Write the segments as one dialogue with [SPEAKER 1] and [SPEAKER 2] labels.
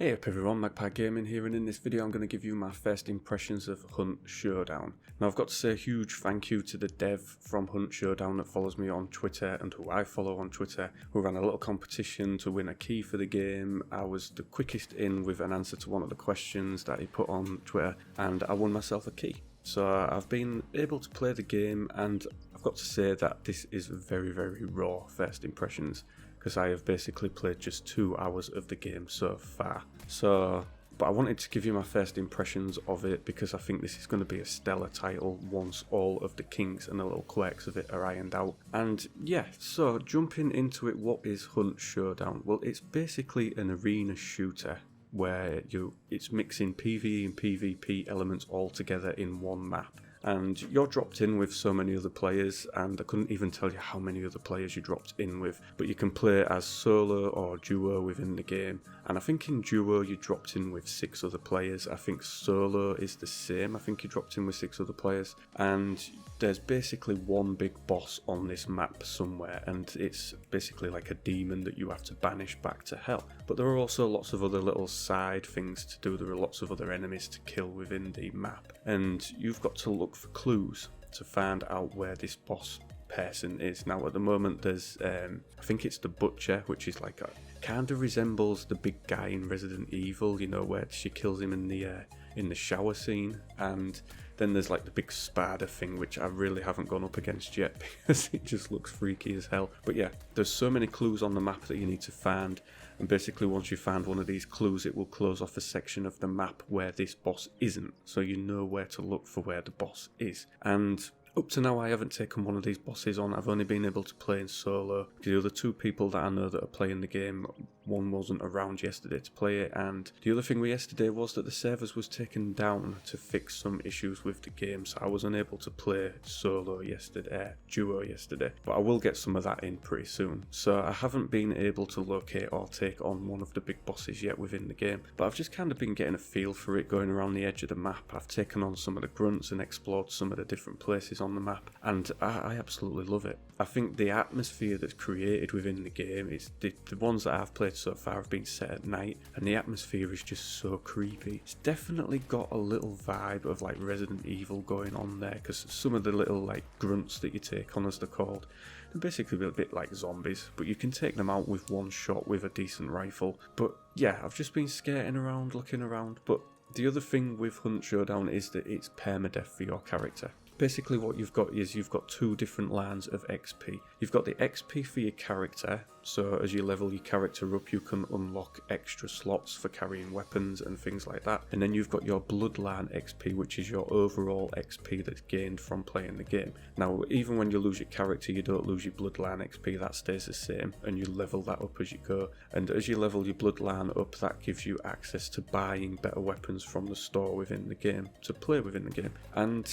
[SPEAKER 1] Hey up everyone, Magpie Gaming here, and in this video I'm going to give you my first impressions of Hunt Showdown. Now I've got to say a huge thank you to the dev from Hunt Showdown that follows me on Twitter and who I follow on Twitter, who ran a little competition to win a key for the game. I was the quickest in with an answer to one of the questions that he put on Twitter, and I won myself a key. So I've been able to play the game, and I've got to say that this is very raw first impressions, because I have basically played just 2 hours of the game so far. But I wanted to give you my first impressions of it because I think this is going to be a stellar title once all of the kinks and the little quirks of it are ironed out. And yeah, so jumping into it, what is Hunt Showdown? Well, it's basically an arena shooter where it's mixing PvE and PvP elements all together in one map. And you're dropped in with so many other players, and I couldn't even tell you how many other players you dropped in with, but you can play as solo or duo within the game. And I think in duo you dropped in with 6 other players. I think solo is the same. I think you dropped in with 6 other players, and there's basically one big boss on this map somewhere, and it's basically like a demon that you have to banish back to hell. But there are also lots of other little side things to do. There are lots of other enemies to kill within the map, and you've got to look for clues to find out where this boss person is. Now at the moment there's I think it's the Butcher, which is like kind of resembles the big guy in Resident Evil, you know, where she kills him in the shower scene. And then there's like the big spider thing, which I really haven't gone up against yet because it just looks freaky as hell. But yeah, there's so many clues on the map that you need to find, and basically once you find one of these clues it will close off a section of the map where this boss isn't, so you know where to look for where the boss is. And up to now I haven't taken one of these bosses on. I've only been able to play in solo. The other 2 people that I know that are playing the game, one wasn't around yesterday to play it, and the other thing with yesterday was that the servers was taken down to fix some issues with the game, so I was unable to play solo yesterday, duo yesterday, but I will get some of that in pretty soon. So I haven't been able to locate or take on one of the big bosses yet within the game, but I've just kind of been getting a feel for it going around the edge of the map. I've taken on some of the grunts and explored some of the different places on the map, and I absolutely love it. I think the atmosphere that's created within the game is the ones that I've played so far have been set at night, and the atmosphere is just so creepy. It's definitely got a little vibe of like Resident Evil going on there, because some of the little like grunts that you take on, as they're called, they're basically a bit like zombies, but you can take them out with one shot with a decent rifle. But yeah, I've just been skating around, looking around. But the other thing with Hunt Showdown is that it's permadeath for your character. Basically what you've got is you've got 2 different lines of XP. You've got the XP for your character, so as you level your character up you can unlock extra slots for carrying weapons and things like that. And then you've got your bloodline XP, which is your overall XP that's gained from playing the game. Now even when you lose your character you don't lose your bloodline XP, that stays the same, and you level that up as you go. And as you level your bloodline up, that gives you access to buying better weapons from the store within the game, to play within the game. And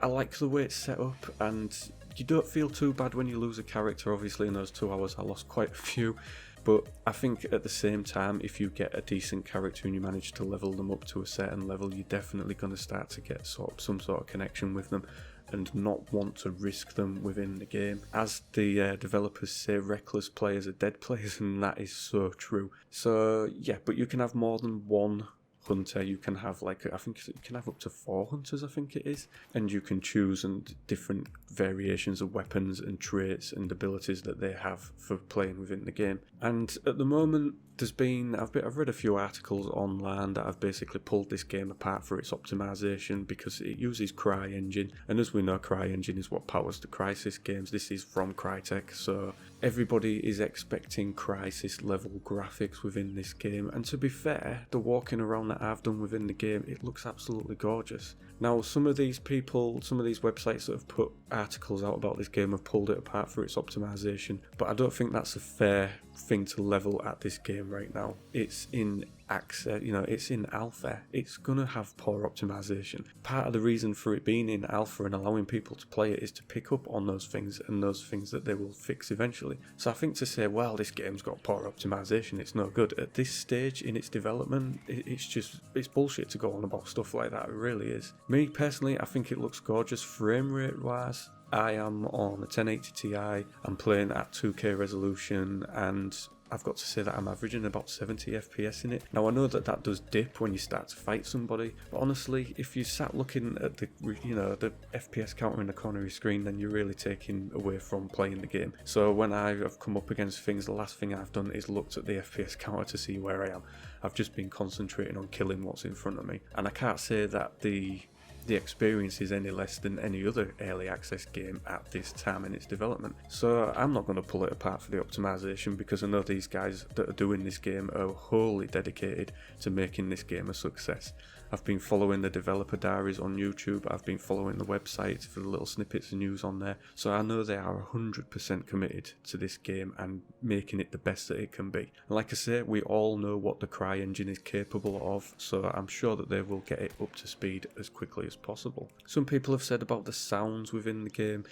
[SPEAKER 1] I like the way it's set up, and you don't feel too bad when you lose a character. Obviously in those 2 hours I lost quite a few, but I think at the same time if you get a decent character and you manage to level them up to a certain level, you're definitely going to start to get some sort of connection with them and not want to risk them within the game. As the developers say, reckless players are dead players, and that is so true. So yeah, but you can have more than one hunter. You can have like, I think you can have up to 4 hunters, I think it is, and you can choose and different variations of weapons and traits and abilities that they have for playing within the game. And at the moment I've read a few articles online that have basically pulled this game apart for its optimization, because it uses CryEngine, and as we know CryEngine is what powers the Crysis games. This is from Crytek, so everybody is expecting Crysis level graphics within this game, and to be fair, the walking around that I've done within the game, it looks absolutely gorgeous. Now some of these websites that have put articles out about this game have pulled it apart for its optimization, but I don't think that's a fair thing to level at this game right now. It's in access, you know, it's in alpha. It's gonna have poor optimization. Part of the reason for it being in alpha and allowing people to play it is to pick up on those things, and those things that they will fix eventually. So I think to say, well, this game's got poor optimization, it's no good at this stage in its development, it's bullshit to go on about stuff like that. It really is. Me personally, I think it looks gorgeous frame rate wise. I am on a 1080 Ti, I'm playing at 2K resolution, and I've got to say that I'm averaging about 70 FPS in it. Now I know that that does dip when you start to fight somebody, but honestly, if you sat looking at the the FPS counter in the corner of your screen, then you're really taking away from playing the game. So when I have come up against things, the last thing I've done is looked at the FPS counter to see where I am. I've just been concentrating on killing what's in front of me, and I can't say that the experience is any less than any other early access game at this time in its development. So I'm not going to pull it apart for the optimization, because I know these guys that are doing this game are wholly dedicated to making this game a success. I've been following the developer diaries on YouTube, I've been following the website for the little snippets of news on there, so I know they are 100% committed to this game and making it the best that it can be. And like I say, we all know what the CryEngine is capable of, so I'm sure that they will get it up to speed as quickly as possible. Some people have said about the sounds within the game.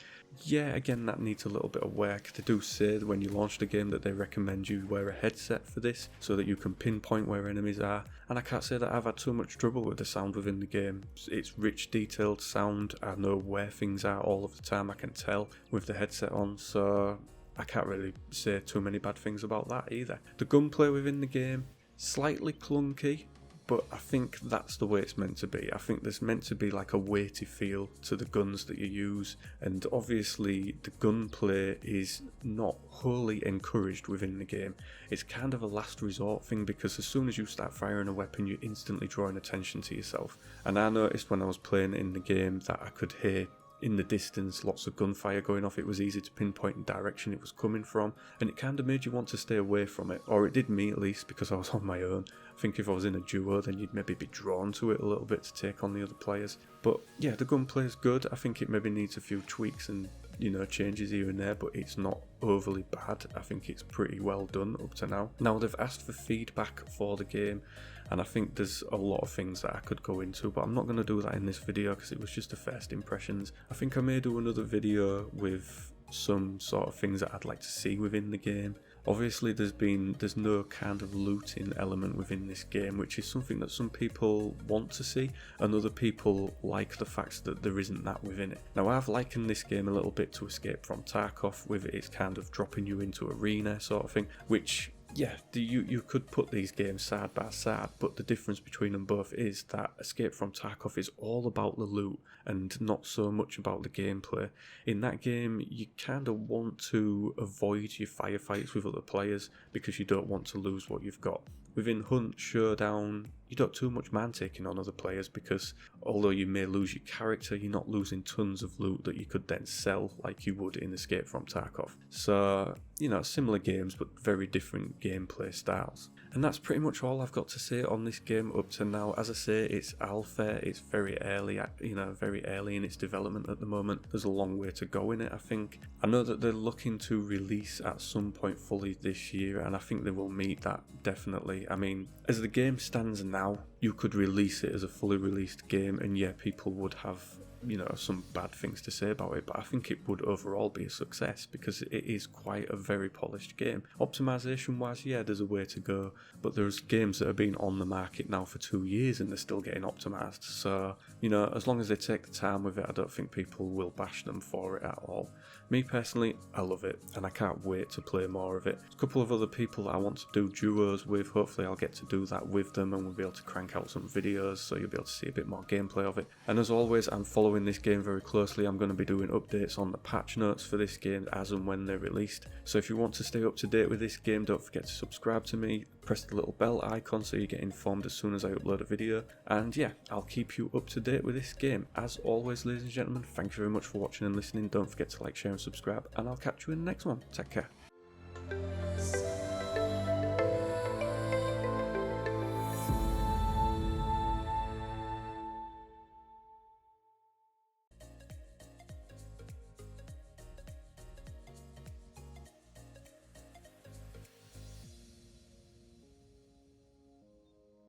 [SPEAKER 1] Yeah, again, that needs a little bit of work. They do say that when you launch the game that they recommend you wear a headset for this so that you can pinpoint where enemies are, and I can't say that I've had too much trouble with the sound within the game. It's rich, detailed sound. I know where things are all of the time, I can tell with the headset on, so I can't really say too many bad things about that either. The gunplay within the game, slightly clunky, but I think that's the way it's meant to be. I think there's meant to be like a weighty feel to the guns that you use, and obviously the gunplay is not wholly encouraged within the game. It's kind of a last resort thing, because as soon as you start firing a weapon, you're instantly drawing attention to yourself. And I noticed when I was playing in the game that I could hear in the distance lots of gunfire going off. It was easy to pinpoint the direction it was coming from, and it kind of made you want to stay away from it, or it did me at least, because I was on my own. I think if I was in a duo, then you'd maybe be drawn to it a little bit to take on the other players. But yeah, the gunplay is good. I think it maybe needs a few tweaks and changes here and there, but it's not overly bad. I think it's pretty well done up to now. Now they've asked for feedback for the game, and I think there's a lot of things that I could go into, but I'm not going to do that in this video because it was just the first impressions. I think I may do another video with some sort of things that I'd like to see within the game. Obviously there's no kind of looting element within this game, which is something that some people want to see, and other people like the fact that there isn't that within it. Now I've likened this game a little bit to Escape from Tarkov, with its kind of dropping you into arena sort of thing, which yeah, you could put these games side by side, but the difference between them both is that Escape from Tarkov is all about the loot and not so much about the gameplay. In that game, you kind of want to avoid your firefights with other players because you don't want to lose what you've got. Within Hunt Showdown, you don't too much mind taking on other players, because although you may lose your character, you're not losing tons of loot that you could then sell like you would in Escape from Tarkov. So, similar games but very different gameplay styles. And that's pretty much all I've got to say on this game up to now. As I say, it's alpha, it's very early, very early in its development at the moment. There's a long way to go in it, I think. I know that they're looking to release at some point fully this year, and I think they will meet that, definitely. I mean, as the game stands now, you could release it as a fully released game, and yeah, people would have some bad things to say about it, but I think it would overall be a success because it is quite a very polished game. Optimization wise, yeah, there's a way to go, but there's games that have been on the market now for 2 years and they're still getting optimized. So as long as they take the time with it, I don't think people will bash them for it at all. Me personally, I love it and I can't wait to play more of it. There's a couple of other people that I want to do duos with. Hopefully I'll get to do that with them and we'll be able to crank out some videos, so you'll be able to see a bit more gameplay of it. And as always, I'm following this game very closely. I'm going to be doing updates on the patch notes for this game as and when they're released. So if you want to stay up to date with this game, don't forget to subscribe to me. Press the little bell icon so you get informed as soon as I upload a video. And yeah, I'll keep you up to date with this game. As always, ladies and gentlemen, thank you very much for watching and listening. Don't forget to like, share and subscribe, and I'll catch you in the next one. Take care.